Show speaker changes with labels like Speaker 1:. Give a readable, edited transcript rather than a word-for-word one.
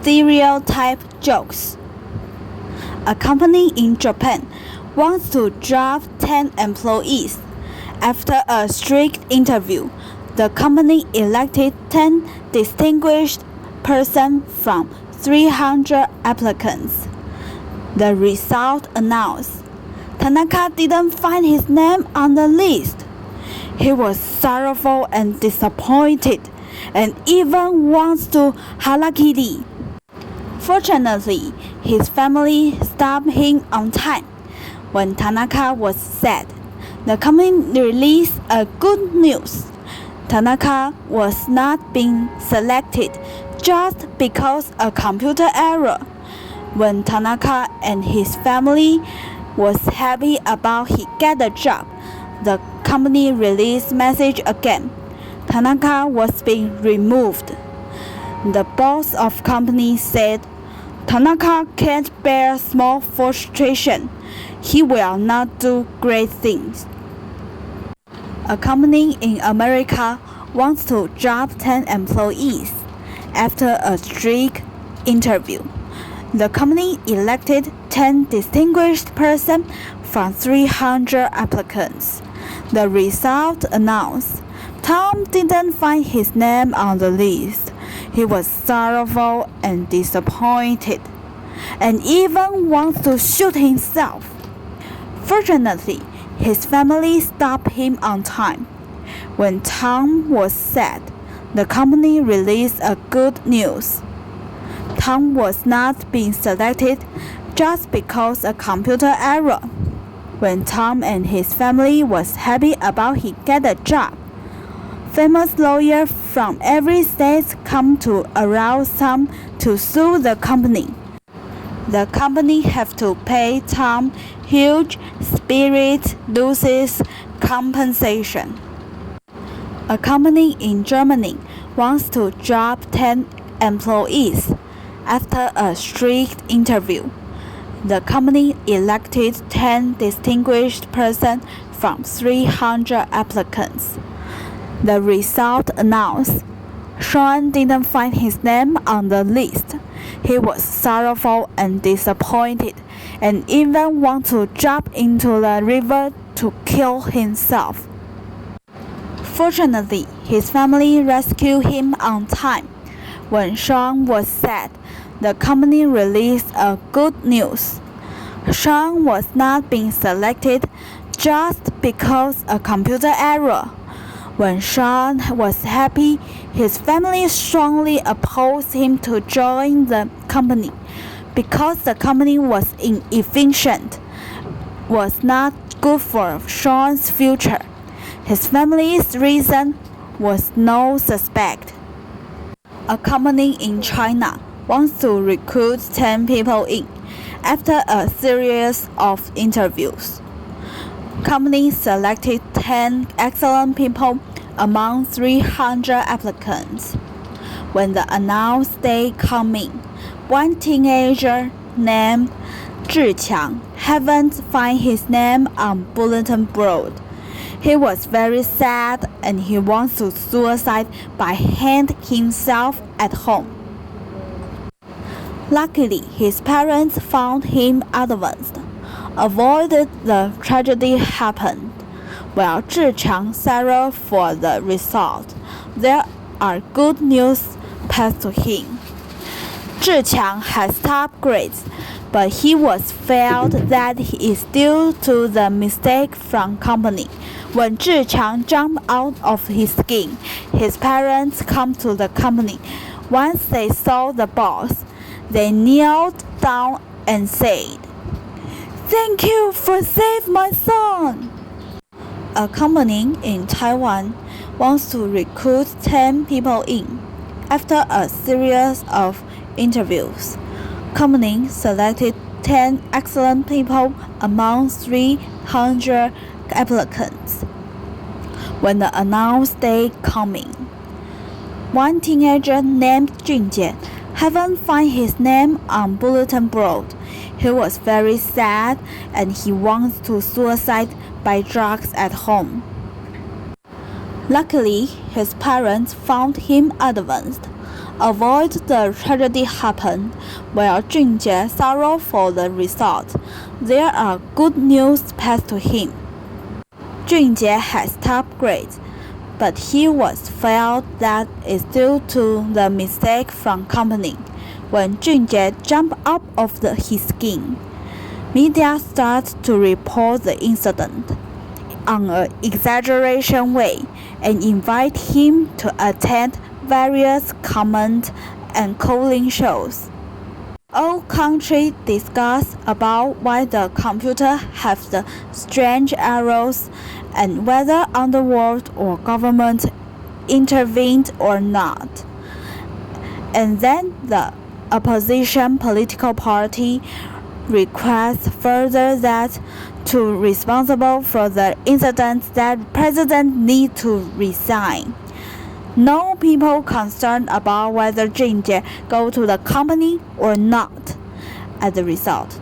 Speaker 1: stereotype jokes. A company in Japan wants to drop 10 employees. After a strict interview, the company elected 10 distinguished persons from 300 applicants. The result announced. Tanaka didn't find his name on the list. He was sorrowful and disappointed, and even wants to harakiri. Fortunately, his family stopped him on time. When Tanaka was sad, the company released a good news. Tanaka was not being selected just because a computer error. When Tanaka and his family was happy about he get the job, the company released message again. Tanaka was being removed. The boss of company said, Tanaka can't bear small frustration. He will not do great things. A company in America wants to drop 10 employees. After a strict interview, the company elected 10 distinguished persons from 300 applicants. The result announced. Tom didn't find his name on the list. He was sorrowful and disappointed, and even wants to shoot himself. Fortunately, his family stopped him on time. When Tom was sad, the company released a good news. Tom was not being selected just because a computer error. When Tom and his family was happy about he get a job, famous lawyers from every state come to arouse Tom to sue the company. The company have to pay Tom huge spirit losses compensation. A company in Germany wants to drop 10 employees. After a strict interview, the company elected 10 distinguished persons from 300 applicants. The result announced. Sean didn't find his name on the list. He was sorrowful and disappointed, and even wanted to jump into the river to kill himself. Fortunately, his family rescued him on time. When Sean was sad, the company released a good news. Sean was not being selected just because a computer error. When Sean was happy, his family strongly opposed him to join the company because the company was inefficient, was not good for Sean's future. His family's reason was no suspect. A company in China wants to recruit 10 people in. After a series of interviews, company selected 10 excellent people among 300 applicants. When the announced day came, one teenager named Zhiqiang haven't found his name on bulletin board. He was very sad and he wants to suicide by hanging himself at home. Luckily, his parents found him advanced, avoided the tragedy happened. While Zhiqiang sorrowed for the result, there are good news passed to him. Zhiqiang has top grades, but he was felt that he is due to the mistake from company. When Zhiqiang jumped out of his skin, his parents come to the company. Once they saw the boss, they knelt down and said, "Thank you for saving my son." A company in Taiwan wants to recruit 10 people in. After a series of interviews, company selected 10 excellent people among 300 applicants. When the announced day came, one teenager named Junjie haven't found his name on bulletin board. He was very sad and he wants to suicide by drugs at home. Luckily, his parents found him advanced, avoid the tragedy happen, while Junjie sorrow for the result. There are good news passed to him. Junjie has top grades, but he was felt that is due to the mistake from company. When Junjie jumped out of his skin, media started to report the incident on an exaggeration way and invite him to attend various comment and calling shows. All countries discuss about why the computer have the strange errors and whether underworld or government intervened or not. And then the opposition political party requests further that to responsible for the incident that president need to resign. No people concerned about whether Junjie go to the company or not. As a result,